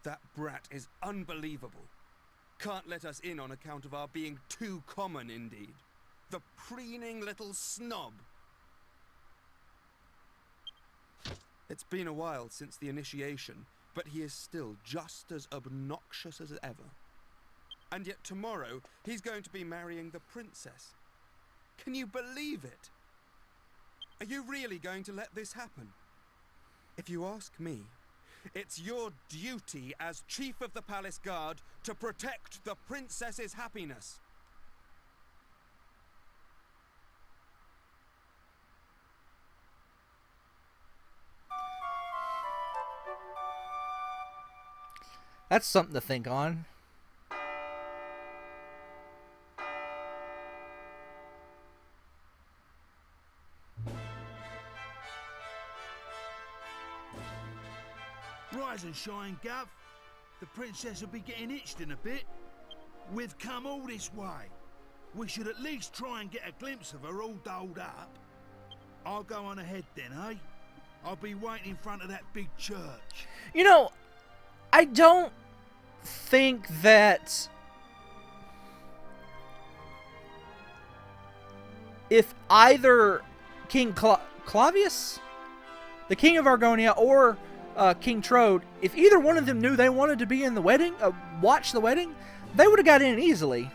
That brat is unbelievable. Can't let us in on account of our being too common, indeed. The preening little snob. It's been a while since the initiation, but he is still just as obnoxious as ever. And yet tomorrow, he's going to be marrying the princess. Can you believe it? Are you really going to let this happen? If you ask me, it's your duty as Chief of the Palace Guard to protect the princess's happiness. That's something to think on. Rise and shine, Gov. The princess will be getting itched in a bit. We've come all this way. We should at least try and get a glimpse of her all dolled up. I'll go on ahead then, eh? I'll be waiting in front of that big church. You know, I don't think that if either King Clavius, the King of Argonia, or King Trode, if either one of them knew they wanted to be in the wedding, watch the wedding, they would have got in easily.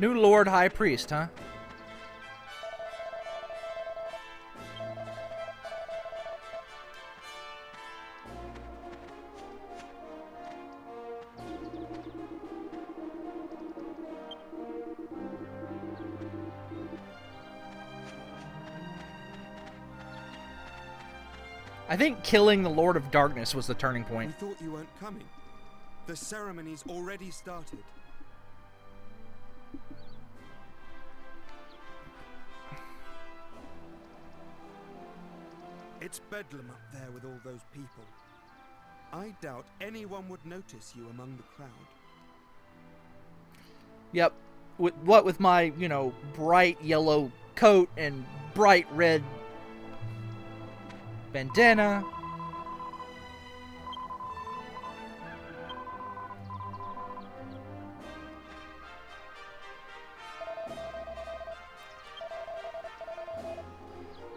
New Lord High Priest, huh? I think killing the Lord of Darkness was the turning point. We thought you weren't coming. The ceremony's already started. It's bedlam up there with all those people. I doubt anyone would notice you among the crowd. Yep. With my, bright yellow coat and bright red bandana.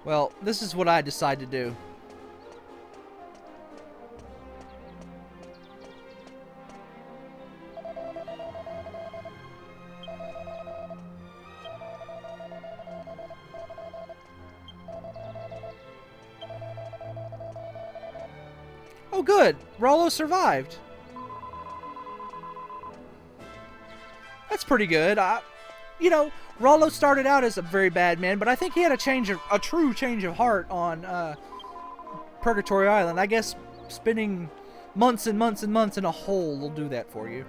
Well, this is what I decide to do. Oh, good. Rollo survived. That's pretty good. Rollo started out as a very bad man, but I think he had a true change of heart on Purgatory Island. I guess spending months and months and months in a hole will do that for you.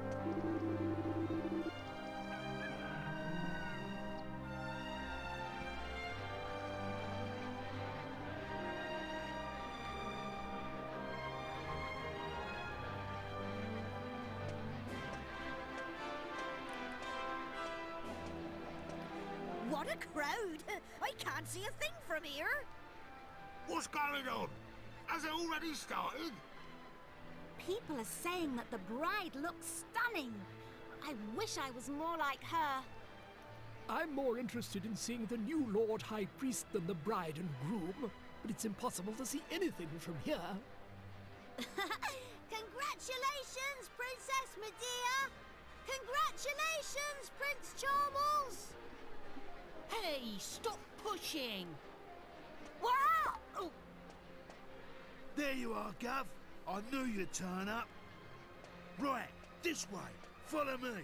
What a crowd! I can't see a thing from here. What's going on? Has it already started? People are saying that the bride looks stunning. I wish I was more like her. I'm more interested in seeing the new Lord High Priest than the bride and groom, but it's impossible to see anything from here. Congratulations, Princess Medea! Congratulations, Prince Charmles! Hey, stop pushing! Wow! Oh. There you are, Gov. I knew you'd turn up. Right, this way. Follow me.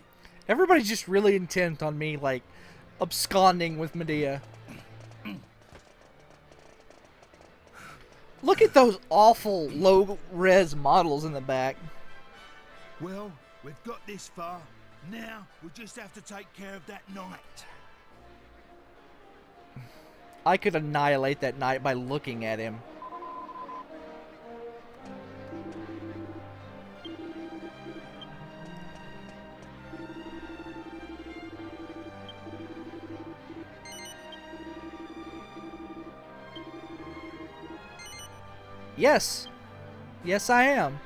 Everybody's just really intent on me, like, absconding with Medea. Look at those awful low-res models in the back. Well, we've got this far. Now, we just have to take care of that knight. I could annihilate that knight by looking at him. Yes. Yes, I am.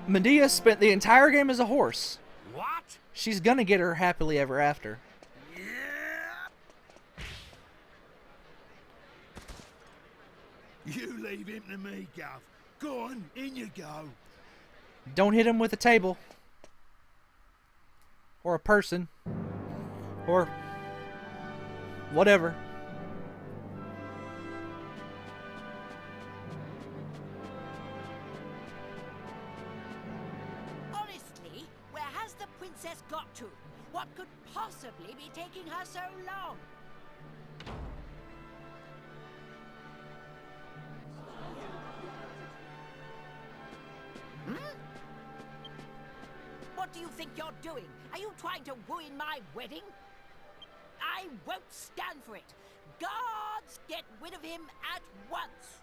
Medea spent the entire game as a horse. What? She's gonna get her happily ever after. Yeah. You leave him to me, Gov. Go on, in you go. Don't hit him with a table. Or a person. Or whatever. Honestly, where has the princess got to? What could possibly be taking her so long? What do you think you're doing? Are you trying to ruin my wedding? I won't stand for it. Guards, get rid of him at once.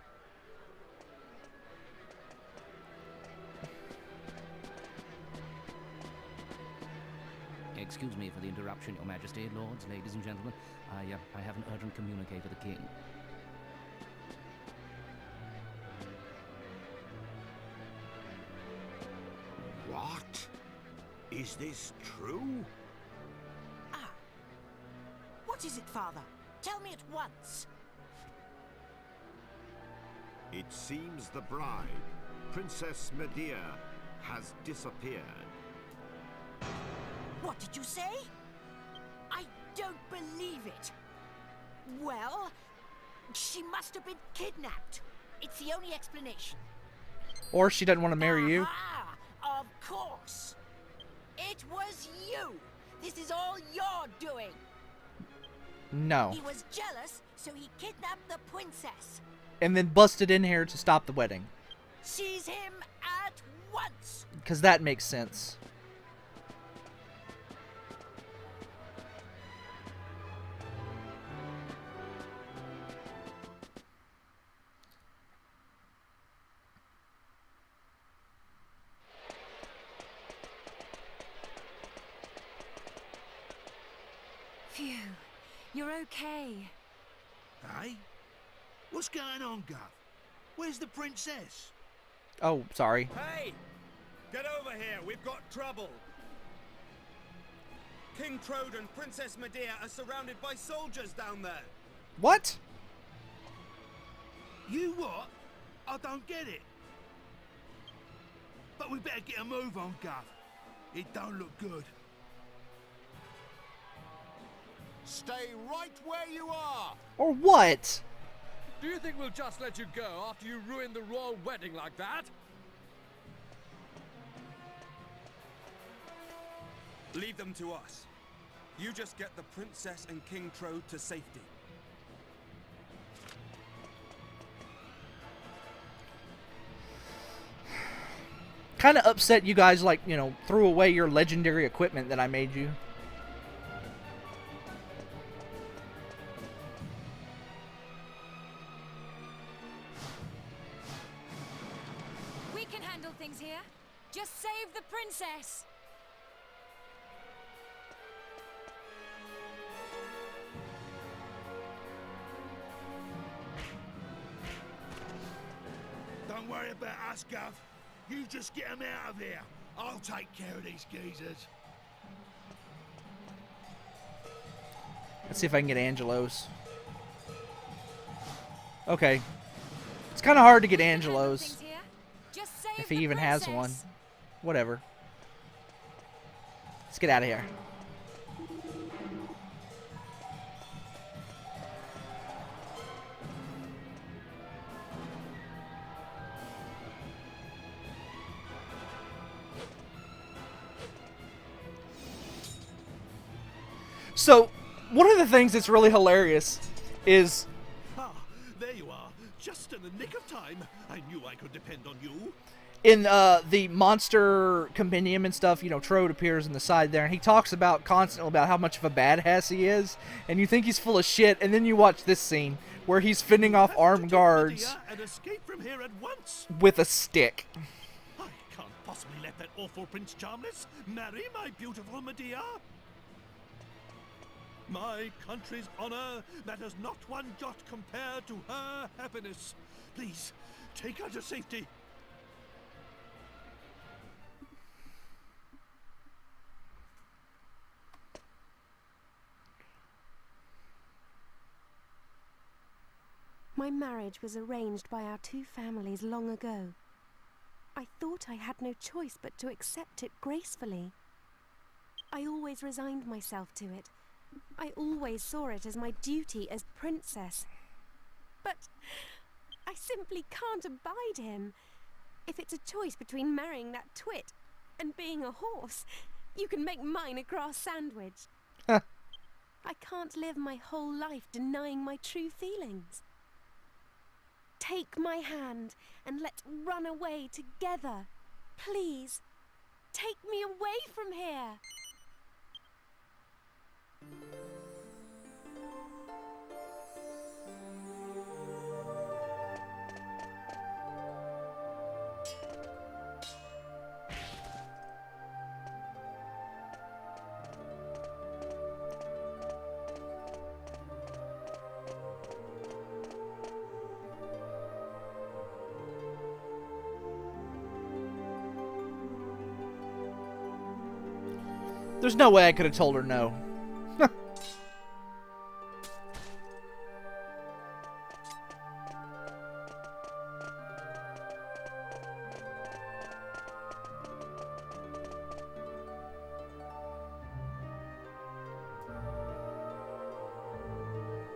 Excuse me for the interruption, Your Majesty, lords, ladies and gentlemen. I have an urgent communique for the king. What? Is this true? Ah. What is it, Father? Tell me at once. It seems the bride, Princess Medea, has disappeared. What did you say? I don't believe it. Well, she must have been kidnapped. It's the only explanation. Or she doesn't want to marry you. Ah, of course. It was you. This is all your doing. No. He was jealous, so he kidnapped the princess. And then busted in here to stop the wedding. Seize him at once. Because that makes sense. Phew. You're okay. Hey? What's going on, Gov? Where's the princess? Oh, sorry. Hey! Get over here, we've got trouble. King Trode and Princess Medea are surrounded by soldiers down there. What? You what? I don't get it. But we better get a move on, Gov. It don't look good. Stay right where you are! Or what? Do you think we'll just let you go after you ruined the royal wedding like that? Leave them to us. You just get the princess and King Trode to safety. Kind of upset you guys, like, you know, threw away your legendary equipment that I made you. We can handle things here. Just save the princess. Don't worry about us, Gov. You just get them out of here. I'll take care of these geezers. Let's see if I can get Angelos. Okay. It's kind of hard to get Angelos. Just save If he the even has princess. one. Whatever. Let's get out of here. So, one of the things that's really hilarious is Ah, there you are. Just in the nick of time. I knew I could depend on you. in the monster compendium and stuff, you know, Trode appears in the side there, and he talks about constantly about how much of a badass he is, and you think he's full of shit, and then you watch this scene where he's fending off armed guards Medea and escape from here at once. with a stick. I can't possibly let that awful Prince Charmless marry my beautiful Medea. My country's honor matters not one jot compared to her happiness. Please, take her to safety. My marriage was arranged by our two families long ago. I thought I had no choice but to accept it gracefully. I always resigned myself to it. I always saw it as my duty as princess. But I simply can't abide him. If it's a choice between marrying that twit and being a horse, you can make mine a grass sandwich. I can't live my whole life denying my true feelings. Take my hand and let's run away together. Please, take me away from here. There's no way I could have told her no.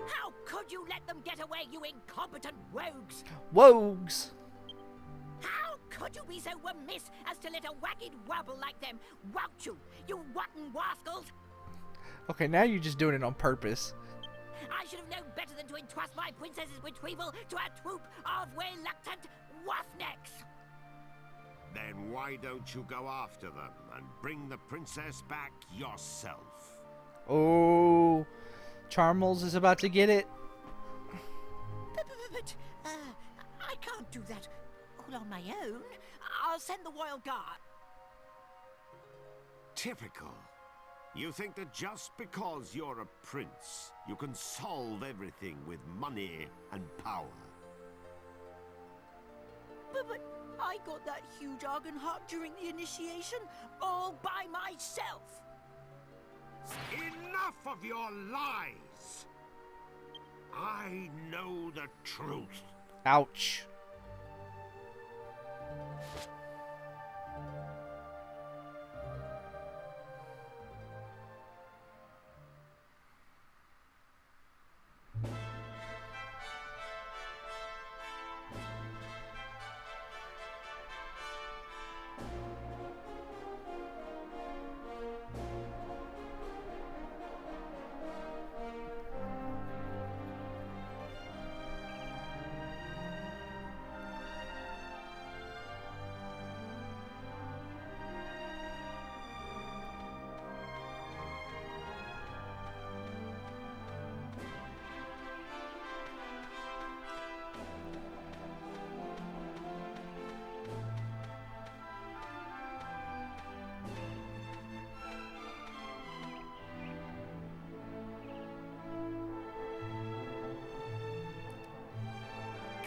How could you let them get away, you incompetent rogues? Wogues. How could you be so remiss as to let a wagged wabble like them wout you, you rotten rascals? Okay, now you're just doing it on purpose. I should have known better than to entrust my princess's retrieval to a troop of reluctant roughnecks. Then why don't you go after them and bring the princess back yourself? Oh, Charmels is about to get it. But I can't do that all on my own. I'll send the royal guard. Typical. You think that just because you're a prince, you can solve everything with money and power. But I got that huge Argonheart during the initiation all by myself. Enough of your lies! I know the truth. Ouch.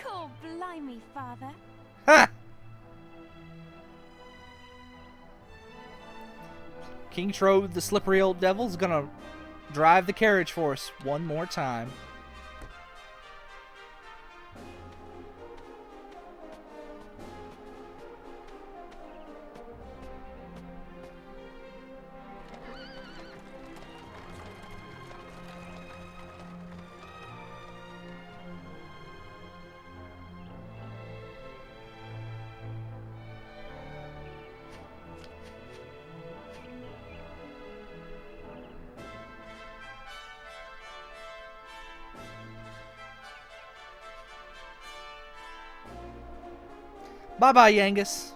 God blimey, Father. Ha! King Trode, the slippery old devil, is gonna drive the carriage for us one more time. Bye-bye, Yangus.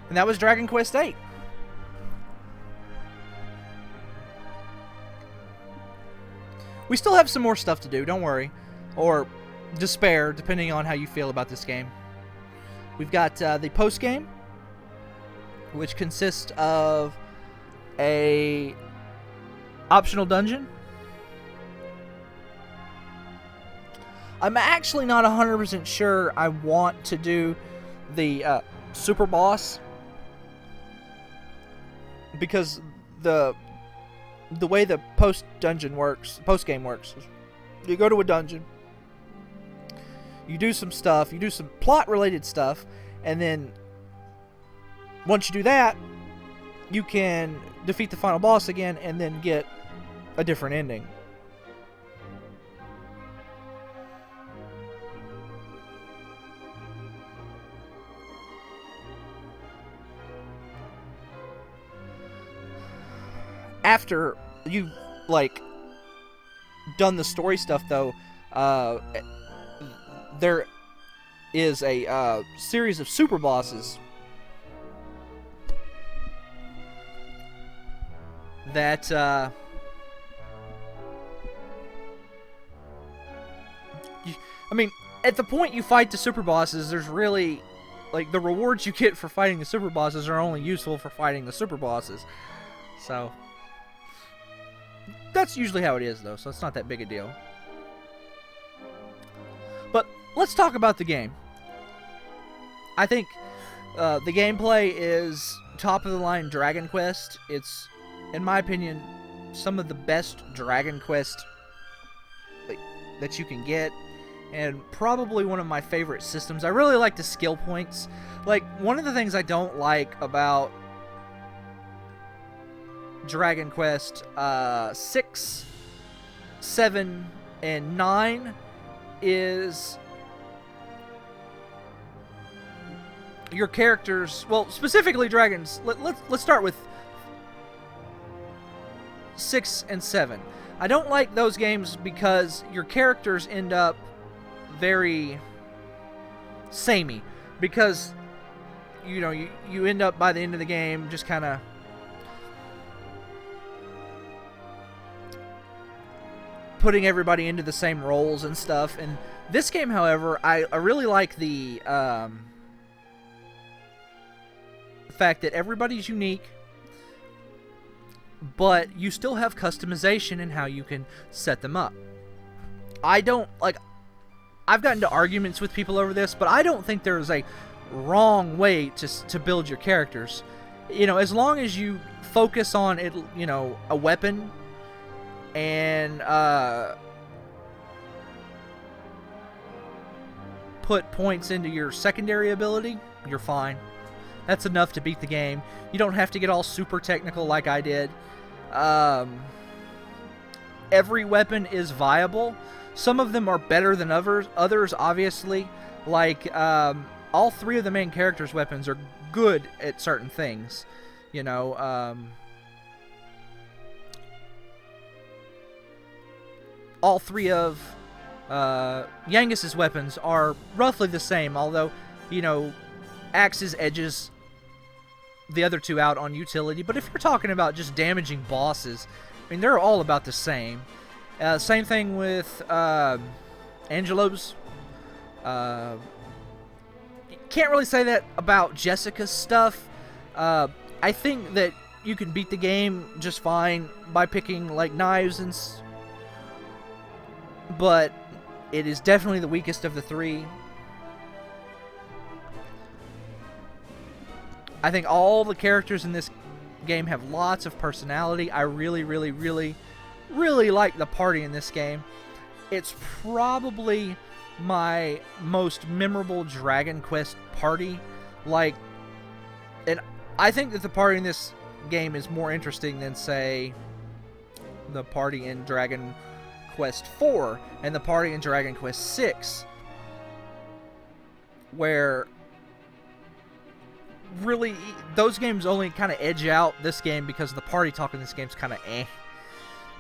And that was Dragon Quest VIII. We still have some more stuff to do, don't worry. Or despair, depending on how you feel about this game. We've got the post-game, which consists of a optional dungeon. I'm actually not 100% sure I want to do the super boss, because the way the post game works, you go to a dungeon, you do some stuff, you do some plot related stuff, and then once you do that, you can defeat the final boss again and then get a different ending. After you've, like, done the story stuff, though, there is a series of super bosses that I mean, at the point you fight the super bosses, there's really, like, the rewards you get for fighting the super bosses are only useful for fighting the super bosses. So that's usually how it is, though, so it's not that big a deal. But let's talk about the game. I think the gameplay is top-of-the-line Dragon Quest. It's, in my opinion, some of the best Dragon Quest that you can get, and probably one of my favorite systems. I really like the skill points. Like, one of the things I don't like about Dragon Quest 6, 7, and 9 is your characters, well, specifically dragons. Let's start with 6 and 7. I don't like those games because your characters end up very samey, because you know you end up by the end of the game just kind of putting everybody into the same roles and stuff. And this game, however, I really like the fact that everybody's unique, but you still have customization in how you can set them up. I've gotten into arguments with people over this, but I don't think there is a wrong way to build your characters. You know, as long as you focus on it, you know, a weapon and put points into your secondary ability, you're fine. That's enough to beat the game. You don't have to get all super technical like I did. Every weapon is viable. Some of them are better than others, obviously. Like, all three of the main characters' weapons are good at certain things. You know, all three of Yangus's weapons are roughly the same, although, you know, Axe's edges the other two out on utility. But if you're talking about just damaging bosses, I mean, they're all about the same. Same thing with Angelo's. Can't really say that about Jessica's stuff. I think that you can beat the game just fine by picking, like, knives and but it is definitely the weakest of the three. I think all the characters in this game have lots of personality. I really, really, really, really like the party in this game. It's probably my most memorable Dragon Quest party. Like, and I think that the party in this game is more interesting than, say, the party in Dragon Quest IV and the party in Dragon Quest VI, where really, those games only kind of edge out this game because the party talk in this game's kind of eh.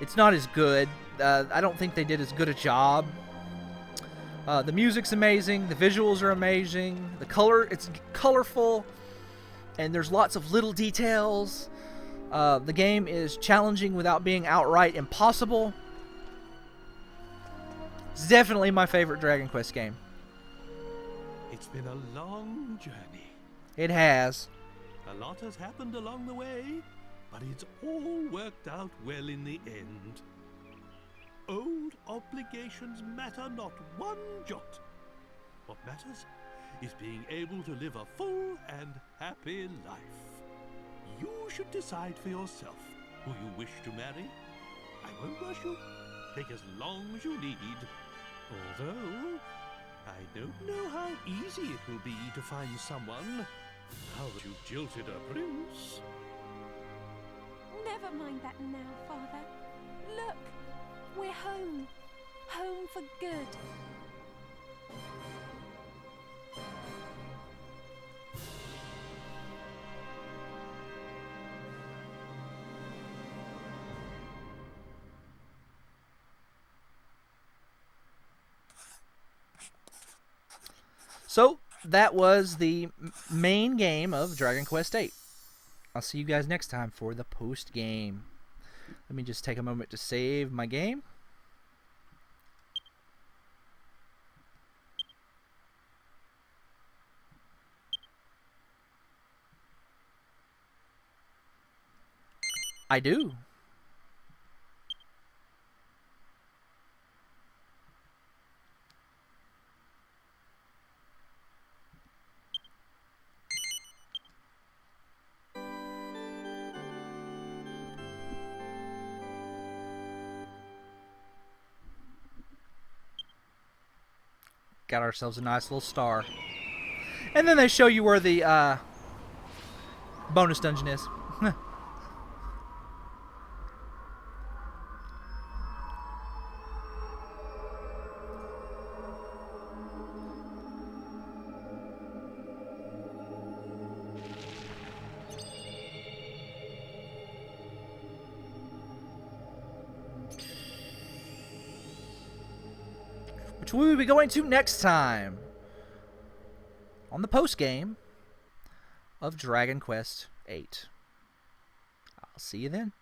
It's not as good. I don't think they did as good a job. The music's amazing. The visuals are amazing. It's colorful. And there's lots of little details. The game is challenging without being outright impossible. It's definitely my favorite Dragon Quest game. It's been a long journey. It has. A lot has happened along the way, but it's all worked out well in the end. Old obligations matter not one jot. What matters is being able to live a full and happy life. You should decide for yourself who you wish to marry. I won't rush you. Take as long as you need. Although, I don't know how easy it will be to find someone now that you've jilted a prince. Never mind that now, Father. Look, we're home. Home for good. So, that was the main game of Dragon Quest VIII. I'll see you guys next time for the post game. Let me just take a moment to save my game. I do. Got ourselves a nice little star. And then they show you where the bonus dungeon is. Which we will be going to next time on the post game of Dragon Quest VIII. I'll see you then.